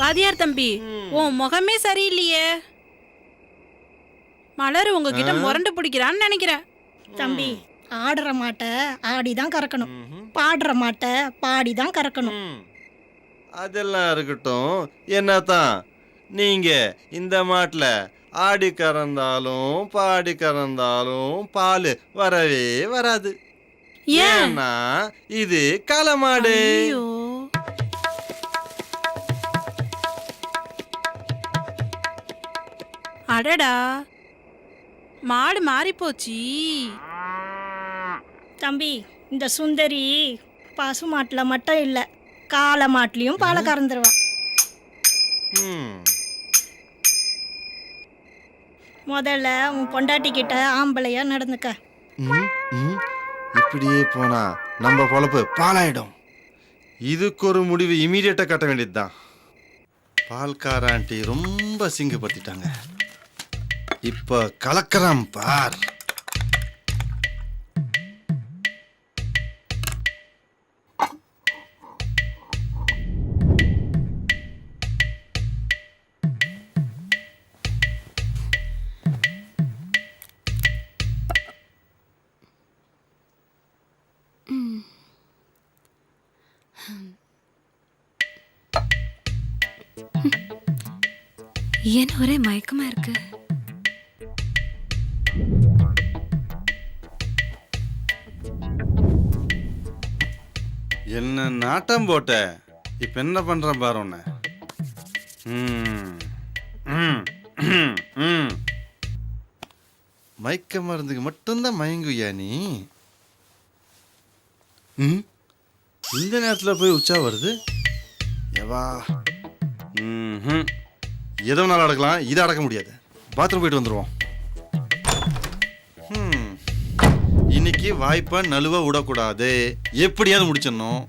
வாதியார் தம்பி, உன் முகமே சரியில்லையே. மலர் உங்ககிட்ட முரண்டு பிடிக்கிறான்னு நினைக்கிறேன். தம்பி, ஆடுற மாட்டை ஆடிதான் கறக்கணும், பாடுற மாட்டை பாடிதான் கறக்கணும். அதெல்லாம் இருக்கட்டும். என்னத்தான் நீங்க இந்த மாட்டுல ஆடி கறந்தாலும் பாடி கறந்தாலும் பால் வரவே வராது. ஏன்னா இது களமாடு. அடடா, மாடு மாறி போச்சு. தம்பி, இந்த சுந்தரி பசு மாட்டுல மட்டும் இல்ல, காளை மாட்டுலயும் பாலை கறந்துருவா. முதல்ல உன் பொண்டாட்டி கிட்ட ஆம்பளையா நடந்துக்க. இப்படியே போனா நம்ம பொழப்பு பாலாயிடும். இதுக்கு ஒரு முடிவு இமீடியட்டா கட்ட வேண்டியதுதான். பால்கார ஆண்டி ரொம்ப சிங்கப்படுத்திட்டாங்க. இப்ப கலக்கறான் பார். ஏன் ஒரே மயக்கமா இருக்கு? என்ன நாட்டம் போட்ட? இப்ப என்ன பண்ற பாரு உன்னை. மயக்க மருந்துக்கு மட்டும்தான் மயங்குயா நீ? இந்த நேரத்தில் போய் உச்சா வருது. எவா எதோ நாள் அடக்கலாம், இதை அடக்க முடியாது. பாத்ரூம் போயிட்டு வந்துடுவோம். இன்னைக்கு வாய்ப்பை நழுவ விடக்கூடாது. எப்படியாவது முடிச்சிடணும்.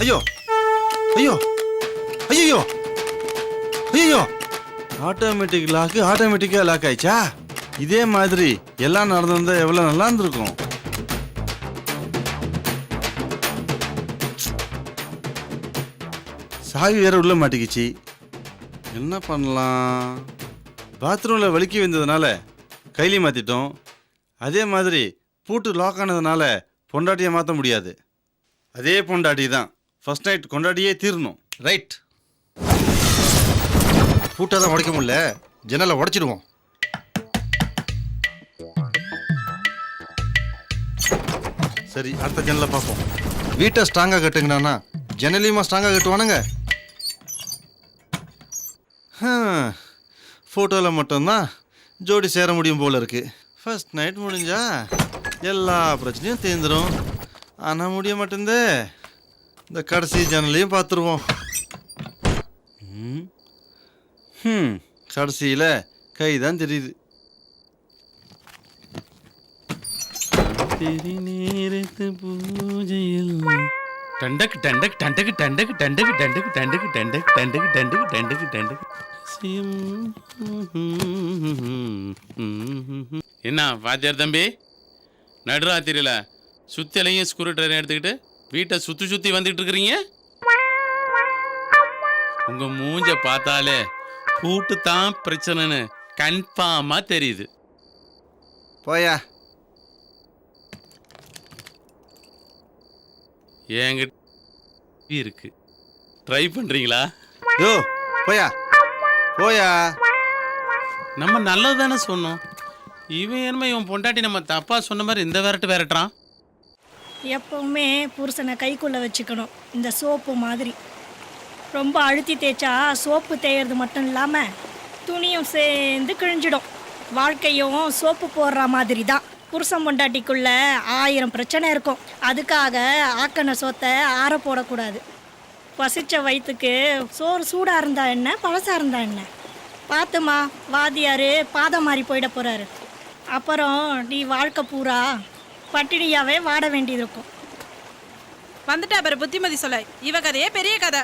ஐயோ ஐயோ ஐயோ ஐயோ, ஆட்டோமேட்டிக் லாக்கு ஆட்டோமேட்டிக்காக லாக் ஆயிடுச்சா? இதே மாதிரி எல்லாம் நடந்திருந்தா எவ்வளோ நல்லா இருந்திருக்கும். சாவி வேற உள்ள மாட்டிக்கிச்சு. என்ன பண்ணலாம்? பாத்ரூமில் வலிக்கி வந்ததுனால கைலி மாற்றிட்டோம். அதே மாதிரி பூட்டு லாக் ஆனதுனால பொண்டாட்டியை மாற்ற முடியாது. அதே பொண்டாட்டி தான் ஃபர்ஸ்ட் நைட் கொண்டாடியே தீரணும். ரைட். பூட்டை தான் உடைக்க முடியல, ஜன்னலை உடைச்சிடுவோம். சரி, அடுத்த ஜன்னலை பார்ப்போம். வீட்டை ஸ்ட்ராங்காக கட்டுங்கண்ணா, ஜன்னலையுமா ஸ்ட்ராங்காக கட்டுவானுங்க. ஃபோட்டோவில் மட்டும்தான் ஜோடி சேர முடியும் போல இருக்கு. ஃபர்ஸ்ட் நைட் முடிஞ்சா எல்லா பிரச்சனையும் தீர்ந்துடும். ஆனால் முடிய மாட்டேந்தே. இந்த கடைசி ஜன்னலையும் பார்த்துருவோம். கடைசியில் கை தான் தெரியுது. பூஜையில் டண்டக் டண்டக் டண்டக் டண்டக் டண்டக் டண்டக் டண்டக் டண்டக் டண்டக் டண்டக் டண்டக் டண்டக். என்ன வாத்தியார் தம்பி, நடுராத்திரியில் சுத்திலையும் ஸ்க்ரூ ட்ரைவர் எடுத்துக்கிட்டு வீட்டை சுற்றி வந்துக்கிட்டு இருக்கிறீங்க? உங்கள் மூஞ்ச பார்த்தாலே பூட்டு தான் பிரச்சனைன்னு கன்ஃபார்மாக தெரியுது. போயா. என்கிட்ட இருக்கு, ட்ரை பண்ணுறீங்களா? யோ போயா போயா. நம்ம நல்லது தானே சொன்னோம். இவன் என்னமே இவன் பொண்டாட்டி நம்ம தப்பா சொன்ன மாதிரி இந்த விரட்டுறான். எப்பவுமே புருஷனை கைக்குள்ளே வச்சுக்கணும். இந்த சோப்பு மாதிரி ரொம்ப அழுத்தி தேய்ச்சா சோப்பு தேய்றது மட்டும் இல்லாமல் துணியும் சேர்ந்து கிழிஞ்சிடும். வாழ்க்கையும் சோப்பு போடுற மாதிரி தான். புருஷன் பொண்டாட்டிக்குள்ள 1000 பிரச்சனை இருக்கும். அதுக்காக ஆக்கண சோத்தை ஆற போடக்கூடாது. பசிச்ச வயிற்றுக்கு சோறு சூடாக இருந்தா என்ன, பழசாக இருந்தா என்ன? பார்த்துமா, வாதியார் பாதம் மாறி போயிட போகிறாரு. அப்புறம் நீ வாழ்க்கை பூரா பட்டினியாவே வாட வேண்டியது இருக்கும். வந்துட்டா பாரு புத்திமதி சொல்ல. இவ கதையே பெரிய கதை.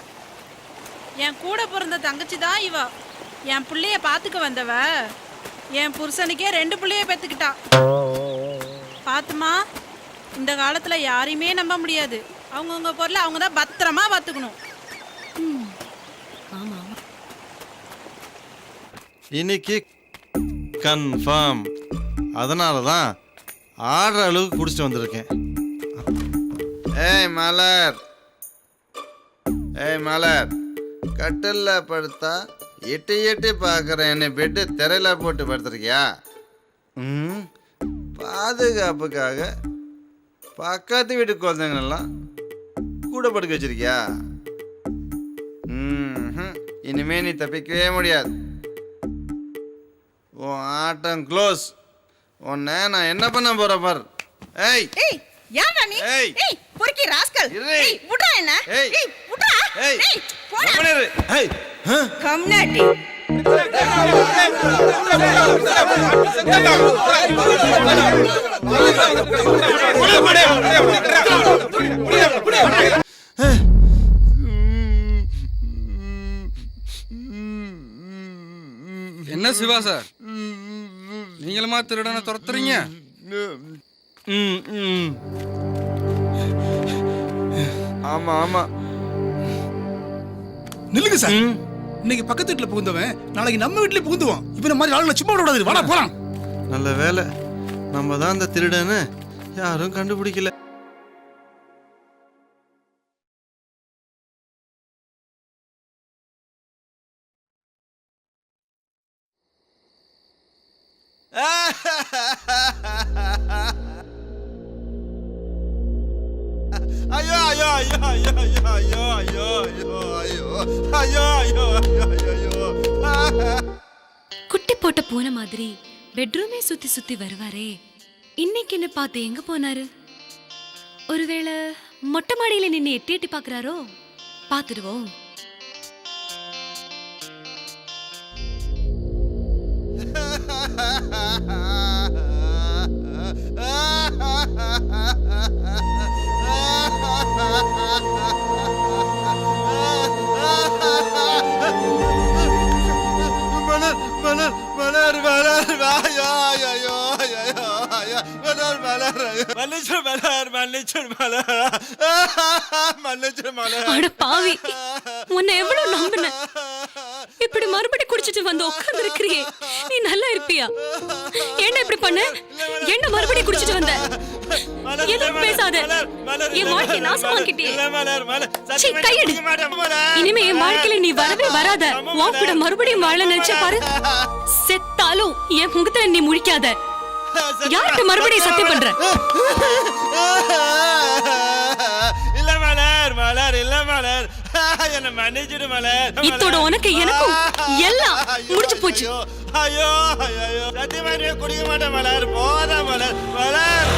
என் கூட பிறந்த தங்கச்சி தான் இவ. என் பிள்ளைய பார்த்துக்க வந்தவ என் புருஷனுக்கே 2 பிள்ளைய பெற்றுக்கிட்டா. பாத்துமா, இந்த காலத்தில் யாரையுமே நம்ப முடியாது. அவங்கவுங்க பொருளை அவங்க தான் பத்திரமா பார்த்துக்கணும். இன்னைக்கு கன்ஃபார்ம். அதனால தான் ஆடுற அளவுக்கு குடிச்சிட்டு வந்திருக்கேன். ஏய் மலர், ஏய் மலர், கட்டில்ல படுத்தா எட்டி எட்டி பார்க்குறேன். என்னை பெட்டு திரையில போட்டு படுத்துருக்கியா? ம், பாதுகாப்புக்காக பக்கத்து வீட்டு குழந்தைங்களெல்லாம் கூட படுக்க வச்சிருக்கியா? இனிமே நீ தப்பிக்கவே முடியாது. உன் ஆட்டம் க்ளோஸ். உன்னை நான் என்ன பண்ண போற பார். ஏய் ஏய் யாரா நீ? ஏய். ஏய் பொறுக்கி ராஸ்கல். இரு. ஏய் விட்றா என்ன? ஏய். ஏய் விட்றா. ஏய் ஏய் போடா. கம்முனு இரு. ஏய் கம்னாட்டி. என்ன சிவா சார், நீங்களுமா திருடனை துரத்துறீங்க? ஆமா ஆமா. நில்லுங்க சார். இன்னைக்கு பக்கத்து வீட்டுல புகுந்தவன் நாளைக்கு நம்ம வீட்டுல புகுந்துவான். இப்ப இந்த மாதிரி ஆளுங்களை சும்மா விடாது. வாடா போலாம். நல்ல வேலை நம்ம தான் அந்த திருடன்னு யாரும் கண்டுபிடிக்கல. ஐயோ ஐயோ ஐயோ ஐயோ ஐயோ ஐயோ ஐயோ ஐயோ ஐயோ ஐயோ ஐயோ ஐயோ. குட்டி போட்ட பூனை மாதிரி பெட்ரூமே சுத்தி சுத்தி வருவாரே, இன்னைக்கு என்ன பார்த்து எங்க போனாரு? ஒருவேளை மொட்டை மாடியில நின்னு எட்டி எட்டி பாக்குறாரோ? பாத்துடுவோம். மலர் மலர் மலர் மலர் ஐயோ ஐயோ ஐயோ ஐயோ மலர் மலர் மன்னிச்சு மலர் மன்னிச்சு மலர் மன்னிச்சு மலர். அட பாவி, உன்னை எவ்வளவு நம்பின, இப்படி மறுபடி குடிச்சிட்டு வந்து உட்கார்ந்து இருக்கிறியே, நீ நல்லா இருப்பியா? என்ன இப்படி பண்ண? என்ன மறுபடி குடிச்சிட்டு வந்த? எதுவும் பேசாத, என் வாழ்க்கை நாசமாக்கிட்டே. சீ, கையெடு. இனிமே என் வாழ்க்கையில நீ வரவே வராத. உன் கூட மறுபடியும் வாழ நினைச்ச பாரு, செத்தாலும் என் முகத்துல நீ முழிக்காத. யார்கிட்ட மறுபடியும் சத்தியம் பண்ற? இல்ல மலர் மலர் இல்ல மலர், என்ன மன்னிச்சிடு மலர். இத்தோட உனக்கு எனக்கும் எல்லாம் முடிச்சு போச்சு. ஐயோ ஐயோ சத்தியமா நீ குடிக்க மாட்டேன் மலர். போதா மலர் மலர்.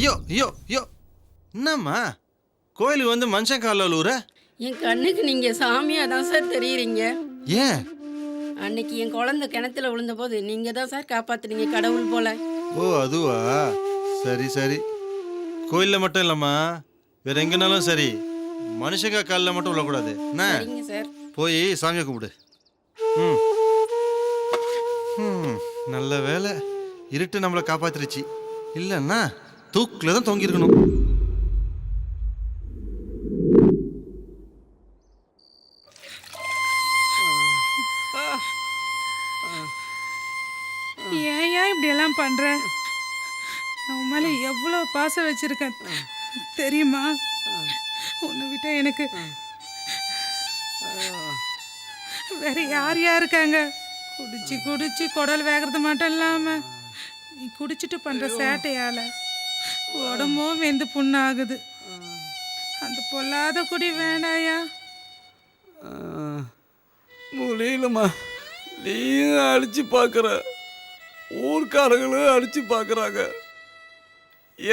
ஐயோ ஐயோ ஐயோ, என்னம்மா கோயிலுக்கு வந்து மனுஷன் காலில் விழுவுற? என் கண்ணுக்கு நீங்க சாமியா தான் சார் தெரியுறீங்க. ஏன்? அன்னைக்கு என் குழந்தை கிணத்துல விழுந்த போது நீங்க தான் சார் காப்பாத்துனீங்க, கடவுள் போல. ஓ அதுவா, சரி சரி. கோயிலில் மட்டும் இல்லைம்மா, வேற எங்கனாலும் சரி, மனுஷங்க காலில் மட்டும் விழக்கூடாது. என்ன? சரிங்க சார். போய் சாமியை கும்பிடு. நல்ல வேலை, இருட்டு நம்மளை காப்பாத்திருச்சு. இல்லைன்னா தூக்கில் தான் தொங்கியிருக்கணும். ஏன் இப்படி எல்லாம் பண்ற? நான் மேல எவ்வளவு பாசம் வச்சிருக்கேன் தெரியுமா? உன்னை விட்டா எனக்கு வேற யார் இருக்காங்க? குடிச்சு குடிச்சு குடல் வேகிறது மட்டும் இல்லாம நீ குடிச்சிட்டு பண்ற சேட்டையால உடம்பும் வெந்து புண்ணாகுது. அந்த பொல்லாத குடி வேண்டாயா? முடியலம்மா, நீயும் அடிச்சு பார்க்குற, ஊர்க்காரங்களும் அடிச்சு பார்க்குறாங்க.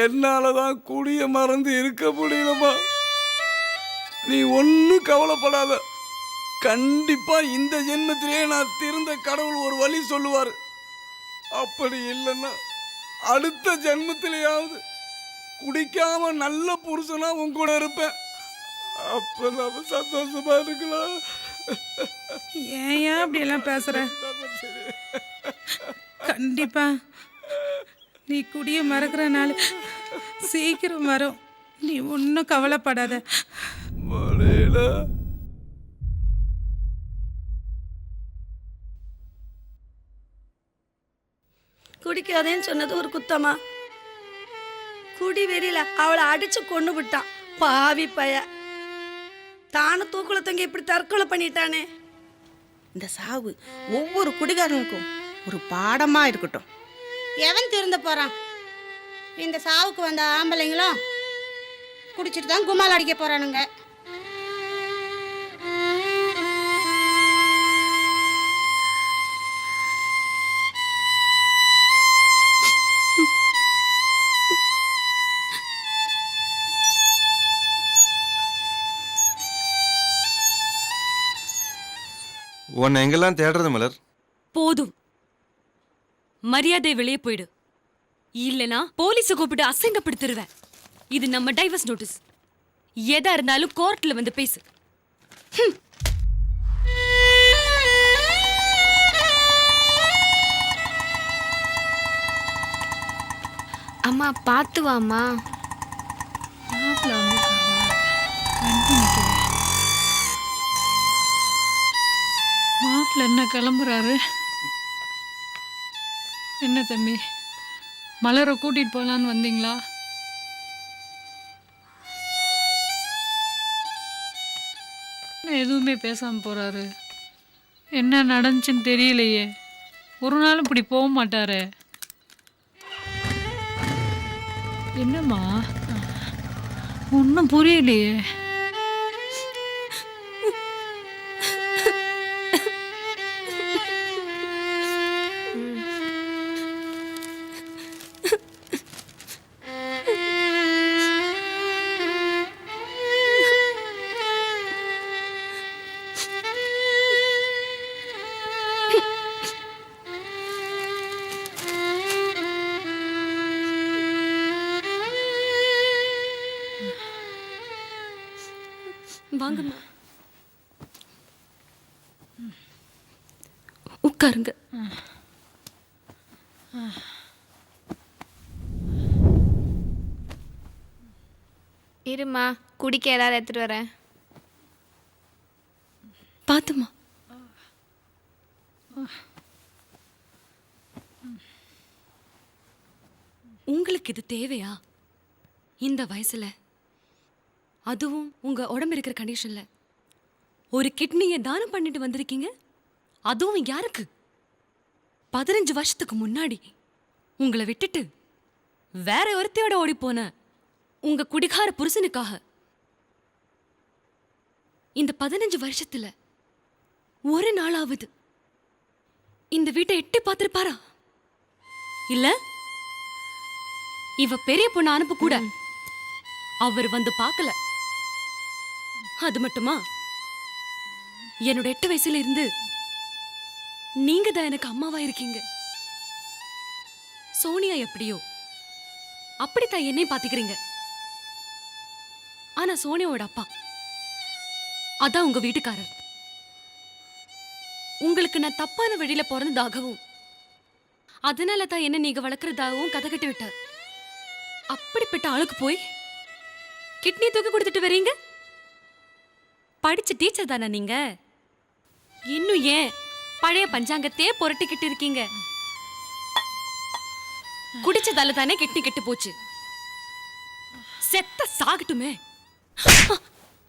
என்னால தான் குடிய மறந்து இருக்க முடியலம்மா. நீ ஒன்றும் கவலைப்படாத, கண்டிப்பா இந்த ஜென்மத்திலே நான் திருந்த கடவுள் ஒரு வழி சொல்லுவார். அப்படி இல்லைன்னா அடுத்த ஜென்மத்திலேயாவது குடிக்காம நல்ல புருஷனா உன் கூட இருப்பேன். அப்ப நாம சந்தோஷமா இருக்கலாம். ஏன் அப்படியெல்லாம் பேசுற? கண்டிப்பா நீ குடிய மறக்கிற நாள் சீக்கிரம் வரும். நீ ஒன்றும் கவலைப்படாத. மலையில குடிக்காதேன்னு சொன்னது ஒரு குத்தமா? குடி வெறியில அவளை அடிச்சு கொண்டு விட்டான் பாவி பைய. தானும் தூக்குல தொங்கி இப்படி தற்கொலை பண்ணிட்டானே. இந்த சாவு ஒவ்வொரு குடிகாரனுக்கும் ஒரு பாடமா இருக்கட்டும். எவன் திருந்த போறான்? இந்த சாவுக்கு வந்த ஆம்பளைங்களும் குடிச்சிட்டு தான் கும்மால் அடிக்க போறானுங்க. உன்னை எங்கெல்லாம் தேடுறது மலர்? போதும், மரியாதை வெளியே போயிடு. இல்லனா போலீஸை கூப்பிட்டு அசிங்கப்படுத்திடுவேன். இது நம்ம டைவர்ஸ் நோட்டீஸ். எதா இருந்தாலும் கோர்ட்ல வந்து பேசு. அம்மா பார்த்து வாம்மா. மாப்பிள்ள என்ன கிளம்புறாரு? என்ன தம்பி, மலரை கூட்டிட்டு போலான்னு வந்தீங்களா? எதுவுமே பேசாம போறாரு. என்ன நடந்துச்சுன்னு தெரியலையே. ஒரு நாளும் இப்படி போக மாட்டாரு. என்னம்மா ஒன்றும் புரியலையே. வாங்கம்மா, உட்காருங்க. இருமா, குடிக்க ஏதாவது எடுத்துட்டு வரேன். பாத்துமா. உங்களுக்கு இது தேவையா? இந்த வயசுல, அதுவும் உங்க உடம்பு இருக்கிற கண்டிஷன்ல ஒரு கிட்னியை தானம் பண்ணிட்டு வந்திருக்கீங்க. அதுவும் யாருக்கு? 15 வருஷத்துக்கு முன்னாடி உங்களை விட்டுட்டு வேற ஒருத்தையோட ஓடி போன உங்க குடிகார புருஷனுக்காக. இந்த 15 வருஷத்துல ஒரு நாளாவது இந்த வீட்டை எட்டி பார்த்திருப்பாரா? இல்ல, இவ பெரிய பொண்ணு அனுப்ப கூட அவர் வந்து பார்க்கல. அது மட்டுமா, என்னோட 8 வயசுல இருந்து நீங்க தான் எனக்கு அம்மாவா இருக்கீங்க. சோனியா எப்படியோ அப்படித்தான் என்னையும் பாத்துக்கிறீங்க. ஆனா சோனியாவோட அப்பா, அதான் உங்க வீட்டுக்காரர். உங்களுக்கு நான் தப்பான வழியில பிறந்ததாகவும் அதனால தான் என்ன நீங்க வளர்க்கறதாகவும் கதை கட்டி விட்டார். அப்படிப்பட்ட ஆளுக்கு போய் கிட்னி தூக்கி கொடுத்துட்டு வரீங்க. படிச்ச டீச்சர் தானே நீங்க? இன்னும் ஏன் பழைய பஞ்சாங்கத்தையே புரட்டிக்கிட்டு இருக்கீங்க? குடிச்சதால தானே கிட்னி கெட்டு போச்சு. செத்த சாகட்டுமே.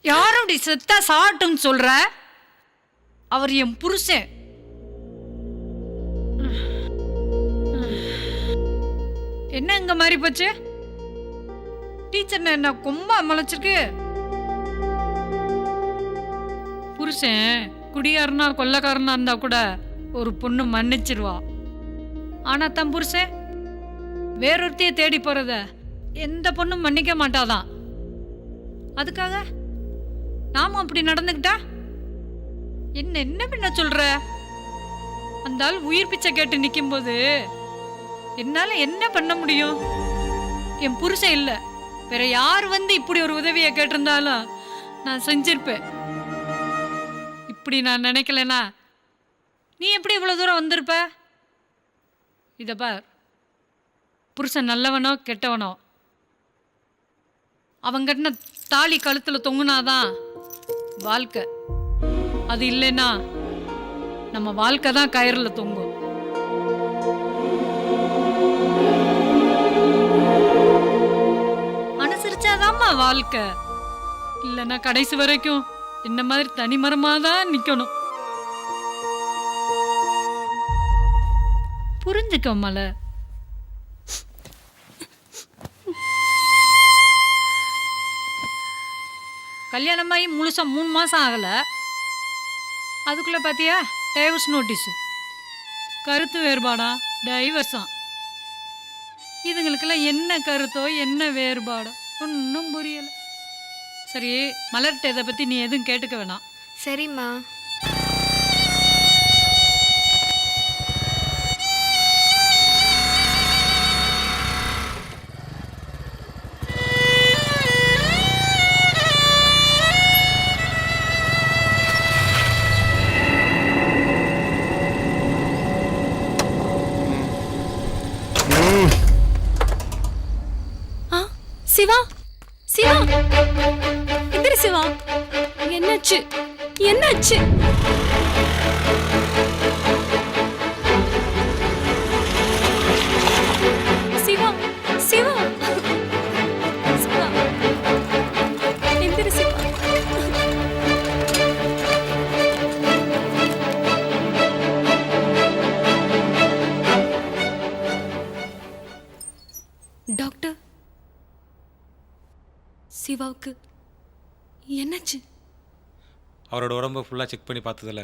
யாரோடி செத்தா சாகட்டும் சொல்ற? அவர் என் புருஷன். என்ன இங்க மாதிரி போச்சு? டீச்சர் என்ன கொம்பா முளைச்சிருக்கு? புருஷன் குடிகாரனா கொள்ளக்காரனா இருந்தா கூட ஒரு பொண்ணு மன்னிச்சிருவா. ஆனா தன் புருஷன் வேறொருத்தைய தேடி போறத எந்த பொண்ணும் மன்னிக்க மாட்டாதான். அதுக்காக நாம அப்படி நடந்துக்கிட்டா என்ன என்ன பண்ண சொல்ற? அந்த ஆள் உயிர் பிச்சை கேட்டு நிற்கும் போது என்னால என்ன பண்ண முடியும்? என் புருஷன் இல்ல, வேற யார் வந்து இப்படி ஒரு உதவியை கேட்டிருந்தாலும் நான் செஞ்சிருப்பேன். இப்படி நான் நினைக்கலனா நீ எப்படி இவ்வளோ தூரம் வந்திருப்ப? இதை பார், புருஷன் நல்லவனோ கெட்டவனோ அவங்க கட்டின தாலி கழுத்தில் தொங்குனாதான் வாழ்க்கை. அது இல்லைன்னா நம்ம வாழ்க்கை தான் கயிறில் தொங்கும். அனுசரிச்சாதாம்மா வாழ்க்கை. இல்லைன்னா கடைசி வரைக்கும் இந்த மாதிரி தனிமரமாக தான் நிற்கணும். புரிஞ்சுக்க மலை. கல்யாணமாகி முழுசா 3 மாதம் ஆகலை. அதுக்குள்ளே பார்த்தியா டைவர்ஸ் நோட்டீஸு. கருத்து வேறுபாடா டைவர்ஸா. இதுங்களுக்கெல்லாம் என்ன கருத்தோ என்ன வேறுபாடோ ஒன்றும் புரியலை. சரி, மலர்கிட்ட இதை பற்றி நீ எதுவும் கேட்டுக்க வேணாம். சரிம்மா. சிவா, சிவா, எந்திரி சிவா. என்னாச்சு? என்னாச்சு? சிவா, சிவா, சிவா, எந்திரி சிவா. டாக்டர், சிவாவுக்கு என்னாச்சு? அவரோட உடம்பை ஃபுல்லாக செக் பண்ணி பார்த்ததில்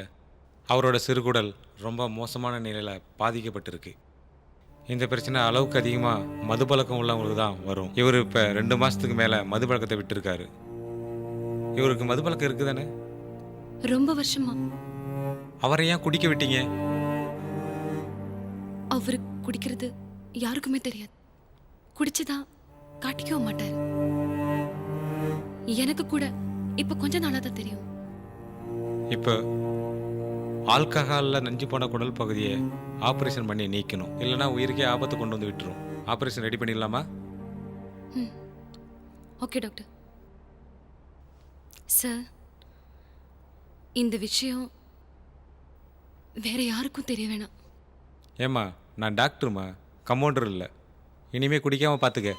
அவரோட சிறுகுடல் ரொம்ப மோசமான நிலையில் பாதிக்கப்பட்டிருக்கு. இந்த பிரச்சனை அளவுக்கு அதிகமாக மதுப்பழக்கம் உள்ளவங்களுக்கு தான் வரும். இவர் இப்போ 2 மாதத்துக்கு மேலே மதுப்பழக்கத்தை விட்டுருக்காரு. இவருக்கு மதுப்பழக்கம் இருக்குது தானே? ரொம்ப வருஷமா. அவரை ஏன் குடிக்க விட்டீங்க? அவரு குடிக்கிறது யாருக்குமே தெரியாது. குடிச்சுதான் காட்டிக்கவும் மாட்டாரு. எனக்கு கூட இப்ப கொஞ்ச நாளா தான் தெரியும். இப்போ ஆல்கஹாலில் நஞ்சு போன குடல் பகுதியை ஆப்ரேஷன் பண்ணி நீக்கணும். இல்லைன்னா உயிருக்கே ஆபத்து கொண்டு வந்து விட்டுரும். ஆப்ரேஷன் ரெடி பண்ணிடலாமா? Okay doctor. சார், இந்த விஷயம் வேற யாருக்கும் தெரிய வேணாம். ஏம்மா, நான் டாக்டருமா, கம்பவுண்டர் இல்லை. இனிமேல் குடிக்காமல் பார்த்துக்க.